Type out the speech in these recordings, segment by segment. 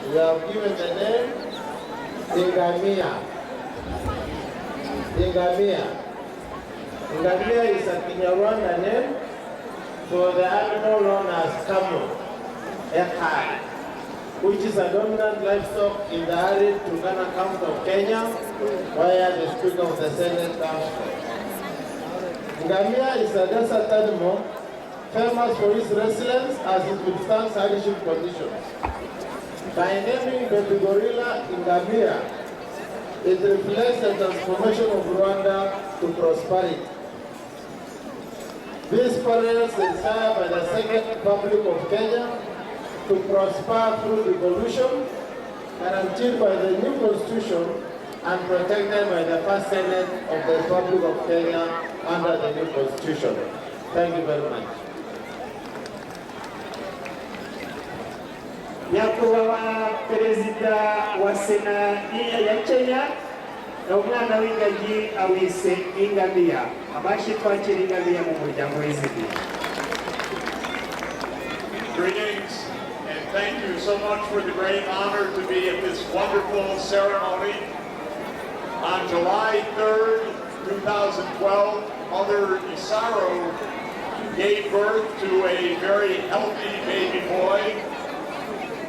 we have given the name Ingamia. Ingamia. Ingamia is a Kinyarwanda name for the animal known as camel, Ekar, which is a dominant livestock in the arid Turkana County of Kenya, where the Speaker of the Senate comes from. Ngamia is a desert animal famous for its resilience as it withstands hardship conditions. By naming baby gorilla Ngamia, it reflects the transformation of Rwanda to prosperity. These parallels inspired by the Second Republic of Kenya to prosper through evolution, guaranteed by the new constitution and protected by the first Senate of the Republic of Kenya under the new constitution. Thank you very much. Nyakubahwa Perezida wa Sena ya Kenya na umwana w'ingagi awise Ingamiya. Abashi twakira Ingamiya mu muryango w'izindi. Greetings and thank you so much for the great honor to be at this wonderful ceremony. On July 3rd, 2012, Mother Isaro gave birth to a very healthy baby boy,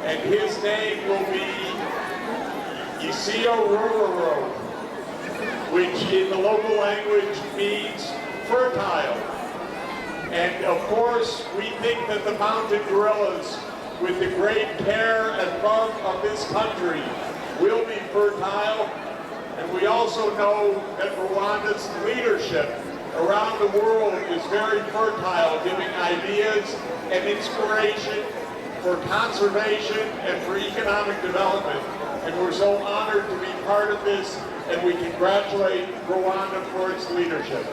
and his name will be Isio Rororo, which in the local language means fertile. And of course, we think that the mountain gorillas, with the great care and love of this country, will be fertile. And we also know that Rwanda's leadership around the world is very fertile, giving ideas and inspiration for conservation and for economic development. And we're so honored to be part of this, and we congratulate Rwanda for its leadership.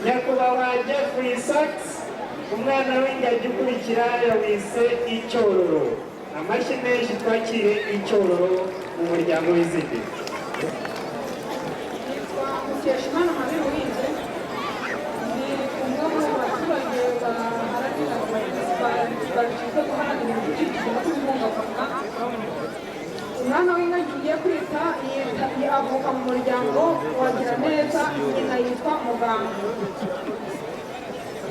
Nyakubahwa Jeffery Sachs, umwana w'ingagi ukurikira yawise Icyororo. Amashyi menshi twakire Icyororo mu muryango w'izindi. Umwana w'ingagi ugiye kwita avuka mu muryango wagira neza, nyina yitwa Muganga.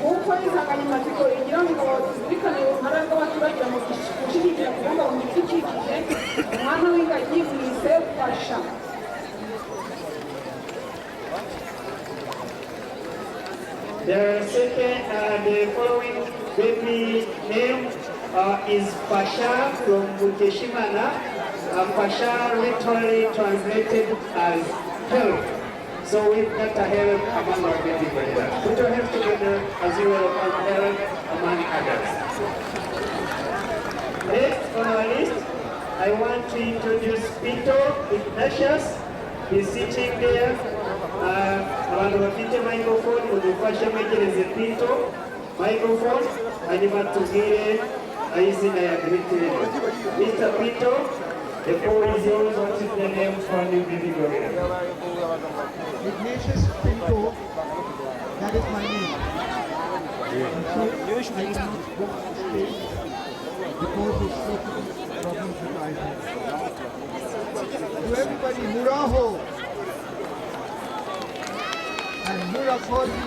Kuko insanganyamatsiko igira ngo tuzirikane uruhare rw'abaturage mu gushyigikira kubungabunga ibidukikije, umwana w'ingagi mwise Fasha. The second, the following baby name is Fasha from Mukeshimana. Fasha literally translated as help. So we've got a help among our baby gorillas. Put your hands together as you welcome help among others. Next on our list, I want to introduce Pito Ignatius. He's sitting there. Abantu bafite microphone mudufashe mwegereze Pito microphone hanyuma tubwire izina ya Greeting. Mr. Pito, the floor is yours. What is the name for new baby gorilla? Ignatius Pinto, that is my name. And so I cannot go on stage because of certain problems that I have. To everybody, Muraho! And Murakoli,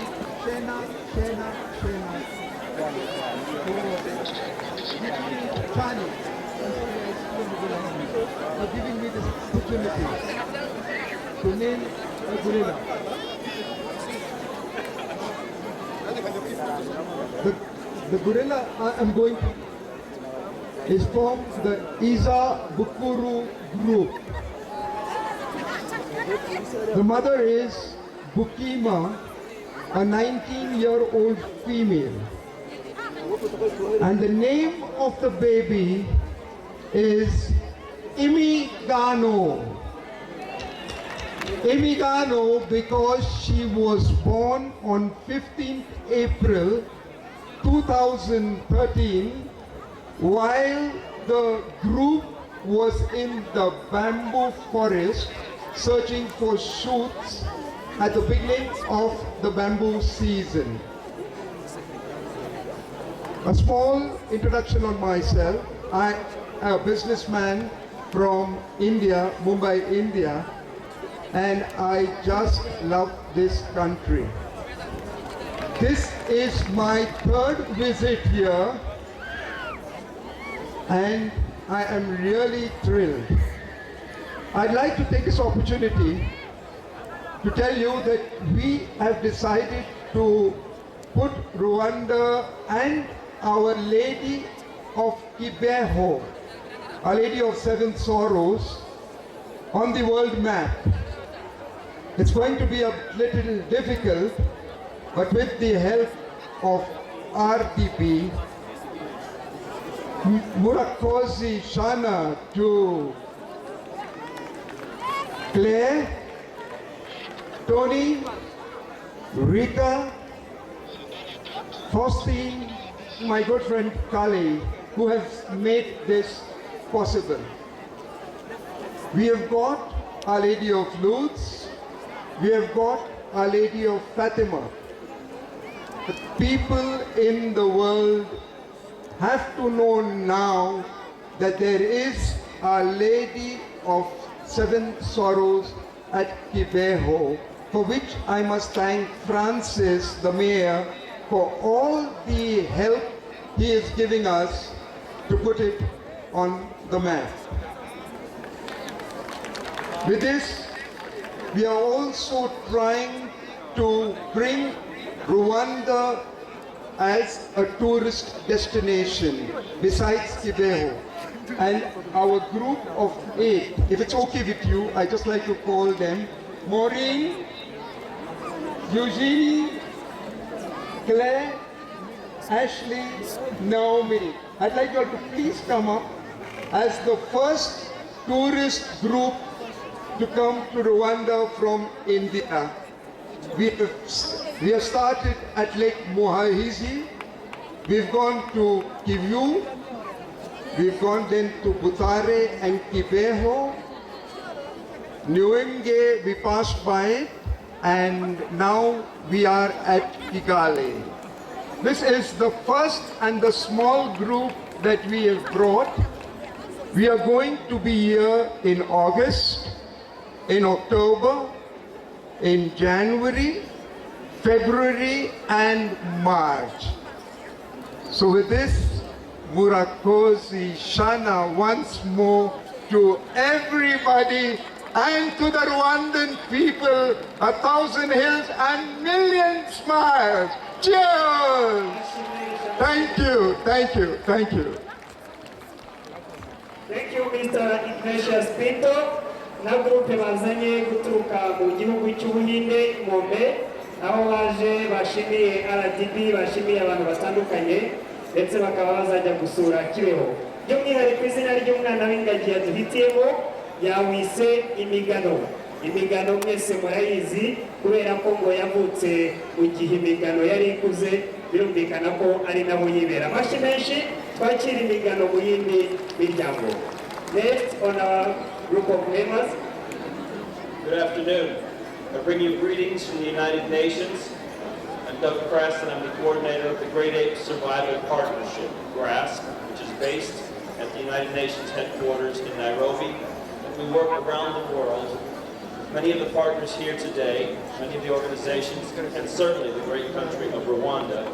Shena, Shena, Shena. Chani, for giving me this opportunity to name a gorilla. The gorilla I am going to is from the Iza Bukuru group. The mother is Bukima, a 19-year-old female. And the name of the baby is Imigano. Imigano because she was born on 15th April 2013 while the group was in the bamboo forest searching for shoots at the beginning of the bamboo season. A small introduction on myself. I am a businessman from India, Mumbai, India, and I just love this country. This is my third visit here, and I am really thrilled. I'd like to take this opportunity to tell you that we have decided to put Rwanda and Our Lady of Kibeho, Our Lady of Seven Sorrows, on the world map. It's going to be a little difficult, but with the help of RDP, Murakozi Shana to Claire, Tony, Rita, Faustine, my good friend Kali, who has made this possible. We have got Our Lady of Lourdes, we have got Our Lady of Fatima. The people in the world have to know now that there is Our Lady of Seven Sorrows at Kibeho, for which I must thank Francis, the mayor, for all the help he is giving us to put it on the map. With this, we are also trying to bring Rwanda as a tourist destination besides Kibeho. And our group of 8, if it's okay with you, I just like to call them Maureen, Eugenie, Claire, Ashley, Naomi. I'd like you all to please come up as the first tourist group to come to Rwanda from India. We have started at Lake Muhahizi, we've gone to Kivu, we've gone then to Butare and Kibeho, Nyuenge we passed by, and now we are at Kigali. This is the first and the small group that we have brought. We are going to be here in August, in October, in January, February, and March. So with this, Murakozi Shana once more to everybody and to the Rwandan people, 1,000 hills and million smiles. Cheers! Thank you, thank you, thank you. Thank you, Mr. Ignatius Pinto. Na groupe bazanye guturuka mu gihugu cy'Ubuhinde Mombe, aho baje bashimiye RDB, bashimiye abantu batandukanye ndetse bakaba bazajya gusura Kibeho. By'umwihariko izina ry'umwana w'ingagi yaduhitiyemo yawise Imigano. Imigano mwese murayizi kubera ko ngo yavutse mu gihe imigano yari ikuze, birumvikana ko ari naho yibera. Amashyi menshi twakira imigano mu yindi miryango. Next on our group of members. Good afternoon. I bring you greetings from the United Nations. I'm Doug Cress, and I'm the coordinator of the Great Ape Survival Partnership, GRASS, which is based at the United Nations headquarters in Nairobi. And we work around the world. Many of the partners here today, many of the organizations, and certainly the great country of Rwanda,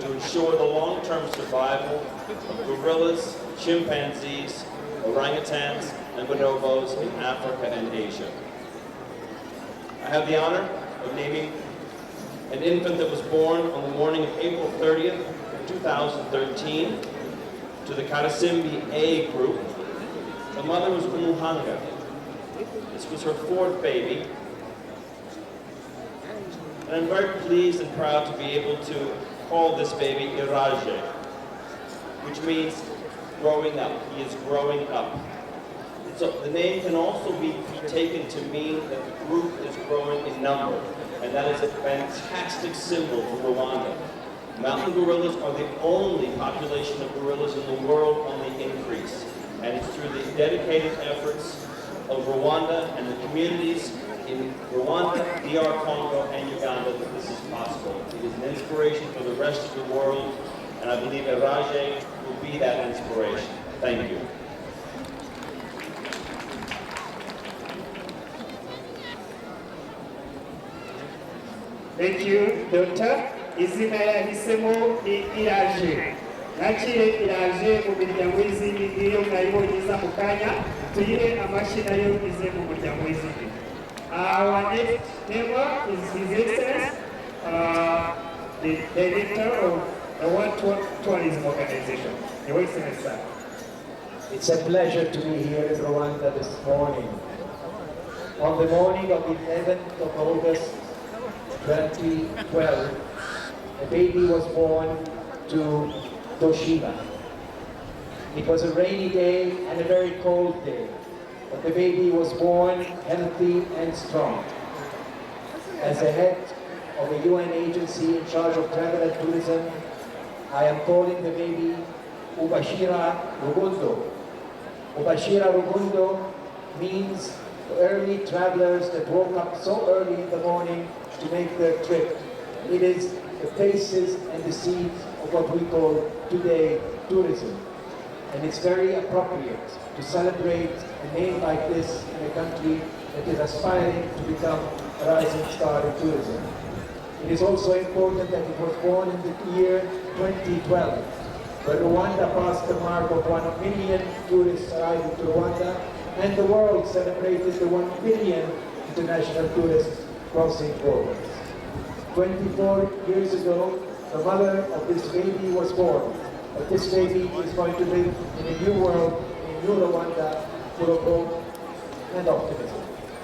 to ensure the long-term survival of gorillas, chimpanzees, orangutans, and bonobos in Africa and Asia. I have the honor of naming an infant that was born on the morning of April 30th, 2013, to the Karasimbi A group. The mother was Umuhanga. This was her 4th baby. And I'm very pleased and proud to be able to call this baby Iraje, which means growing up. He is growing up. So the name can also be taken to mean that the group is growing in number, and that is a fantastic symbol for Rwanda. Mountain gorillas are the only population of gorillas in the world on the increase, and it's through the dedicated efforts of Rwanda and the communities in Rwanda, DR Congo, and Uganda that this is possible. It is an inspiration for the rest of the world, and I believe Eraje will be that inspiration. Thank you. Thank you, Doctor. Izina yahisemo ni Iraje. Nakire Iraje mu miryango y'izindi iyo mwayiboneza mu kanya, tuyire amashyi nayo ize mu muryango w'izindi. Our next neighbor is His Excellency, the Director of the World Tourism Organization. Your Excellency, sir. It's a pleasure to be here in Rwanda this morning. On the morning of the 11th of August 2012, a baby was born to Toshiba. It was a rainy day and a very cold day, but the baby was born healthy and strong. As the head of a UN agency in charge of travel and tourism, I am calling the baby Ubashira Rugundo. Ubashira Rugundo means early travelers that woke up so early in the morning to make their trip. It is the faces and the seeds of what we call today tourism. And it's very appropriate to celebrate a name like this in a country that is aspiring to become a rising star in tourism. It is also important that it was born in the year 2012, where Rwanda passed the mark of 1 million tourists arriving to Rwanda, and the world celebrated the 1 billion international tourists crossing borders. 24 years ago, the mother of this baby was born. But this baby is going to live in a new world, in a new Rwanda, full of hope and optimism.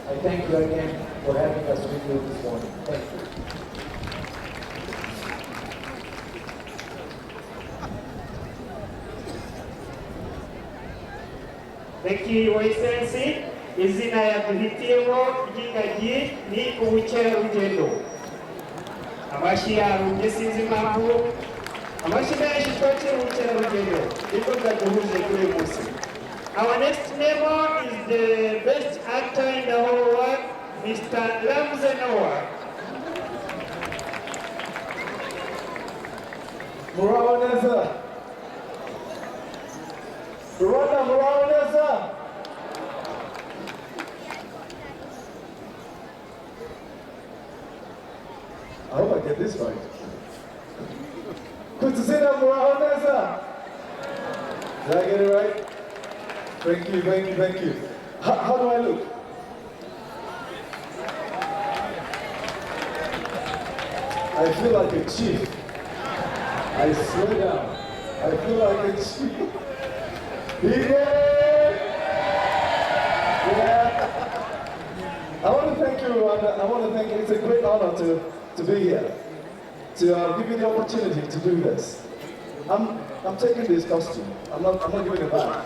I thank you again for having us with you this morning. Thank you. Thank you, Your Excellency. Izina yaduhitiyemo ry'ingagi ni ubukerarugendo. Amashyi yarumye sinzi impamvu. Amashyi menshi twakira ubukerarugendo. Niko bwaduhuje kuri uyu munsi. Our next neighbor is the best actor in the whole world, Mr. Ramsey Noah. Muraoneza. Rwanda, Muraoneza. I hope I get this right. Kwita Izina, Muraoneza. Did I get it right? Thank you, thank you, thank you. How do I look? I feel like a chief. I swear down. I feel like a chief. Yeah. I want to thank you, Rwanda. I want to thank you. It's a great honor to be here, to give me the opportunity to do this. I'm taking this costume. I'm not giving it back.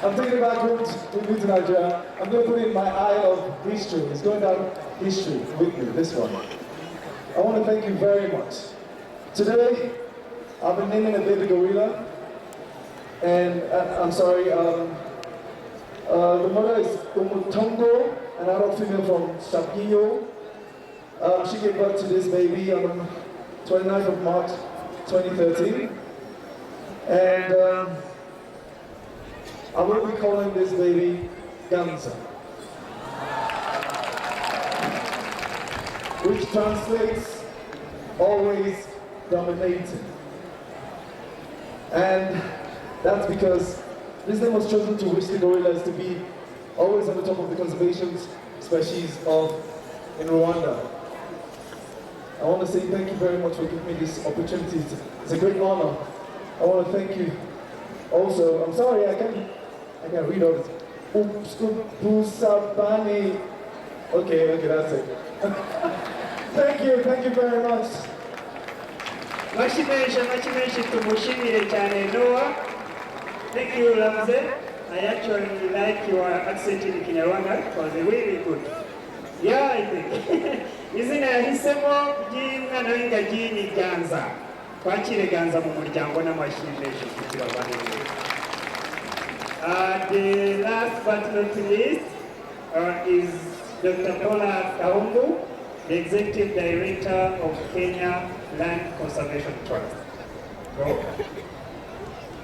I'm taking it back home to Nigeria. I'm going to put it in my eye of history. It's going down history with me, this one. I want to thank you very much. Today, I've been naming a baby gorilla. And I'm sorry, the mother is Umutongo, an adult female from Sabio. She gave birth to this baby on 29th of March, 2013. And I will be calling this baby Ganza, which translates always dominating. And that's because this name was chosen to wish the gorillas to be always at the top of the conservation species in Rwanda. I want to say thank you very much for giving me this opportunity. It's a great honor. I want to thank you also. I'm sorry, I can't read all this. Upusabani. Okay, that's it. Thank you very much. Machimenshi tumushimire cyane Noah. Thank you, Ramsey. I actually like your accent in Kinyarwanda. It was really good. Yeah, I think. Izina yahisemo ry'umwana w'ingagi ni Ganza. Twakire Ganza mu muryango n'amashimisho kugira abantu. The last but not least is Dr. Paula Kahumbu, the Executive Director of Kenya Land Conservation Trust. Go.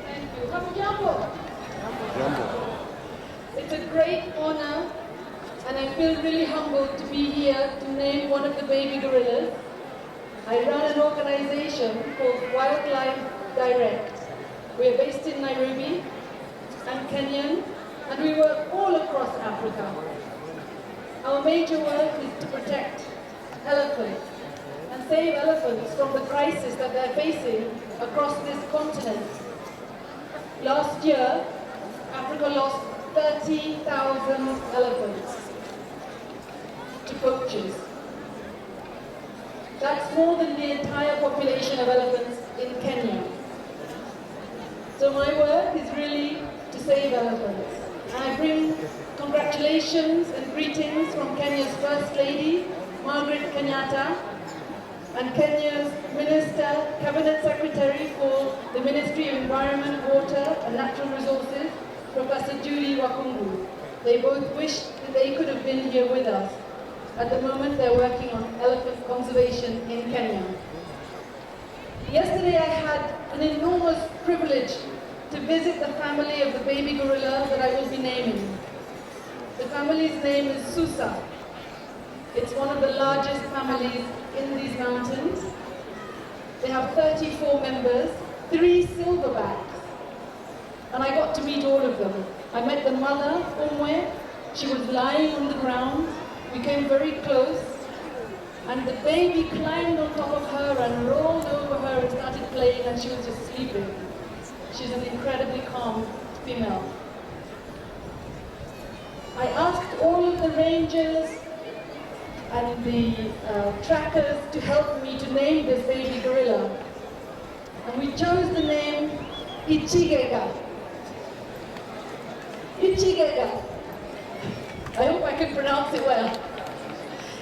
Thank you. Hamujambo. It's a great honor, and I feel really humbled to be here to name one of the baby gorillas. I run an organization called Wildlife Direct. We are based in Nairobi and Kenyan, and we work all across Africa. Our major work is to protect elephants and save elephants from the crisis that they're facing across this continent. Last year, Africa lost 30,000 elephants to poachers. That's more than the entire population of elephants in Kenya. So my work is really to save elephants. And I bring congratulations and greetings from Kenya's First Lady, Margaret Kenyatta, and Kenya's Minister, Cabinet Secretary for the Ministry of Environment, Water and Natural Resources, Professor Judy Wakungu. They both wished that they could have been here with us. At the moment, they're working on elephant conservation in Kenya. Yesterday, I had an enormous privilege to visit the family of the baby gorilla that I will be naming. The family's name is Susa. It's one of the largest families in these mountains. They have 34 members, 3 silverbacks. And I got to meet all of them. I met the mother, Umwe. She was lying on the ground. We came very close. And the baby climbed on top of her and rolled over her and started playing, and she was just sleeping. She's an incredibly calm female. I asked all of the rangers and the trackers to help me to name this baby gorilla. And we chose the name Ichigega. Ichigega. I hope I can pronounce it well.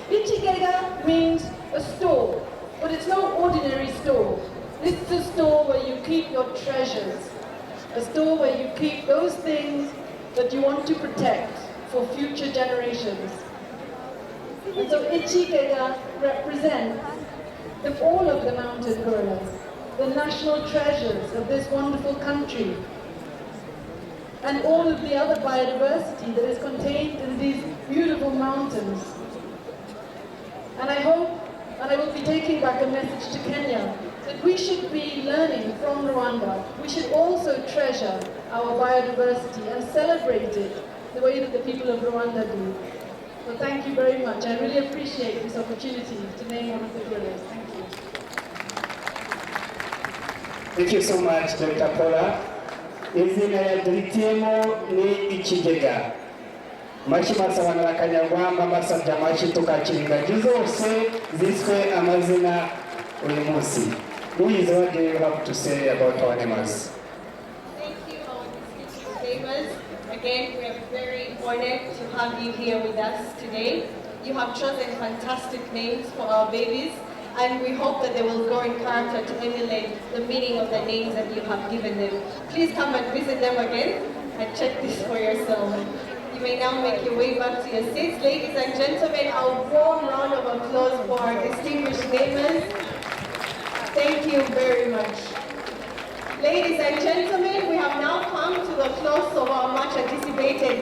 Ichigega means a store, but it's no ordinary store. This is a store where you keep your treasures, a store where you keep those things that you want to protect for future generations. And so Ichigega represents all of the mountain gorillas, the national treasures of this wonderful country, and all of the other biodiversity that is contained in these beautiful mountains. And I hope, and I will be taking back a message to Kenya, that we should be learning from Rwanda. We should also treasure our biodiversity and celebrate it the way that the people of Rwanda do. So thank you very much. I really appreciate this opportunity to name one of the gorillas. Thank you. Thank you so much, Dr. Paula. Izina yadritimo ni Ichigega. Machi masabana la Kanyarwanda masabja machi tukachirigaji zose ziswe amazina ulimusi. Who is what do you have to say about our animals? Thank you, our distinguished neighbors. Again, we are very honored to have you here with us today. You have chosen fantastic names for our babies, and we hope that they will grow in character to emulate the meaning of the names that you have given them. Please come and visit them again and check this for yourself. You may now make your way back to your seats. Ladies and gentlemen, a warm round of applause for our distinguished neighbors. Thank you very much. Ladies and gentlemen, we have now come to the close of our much anticipated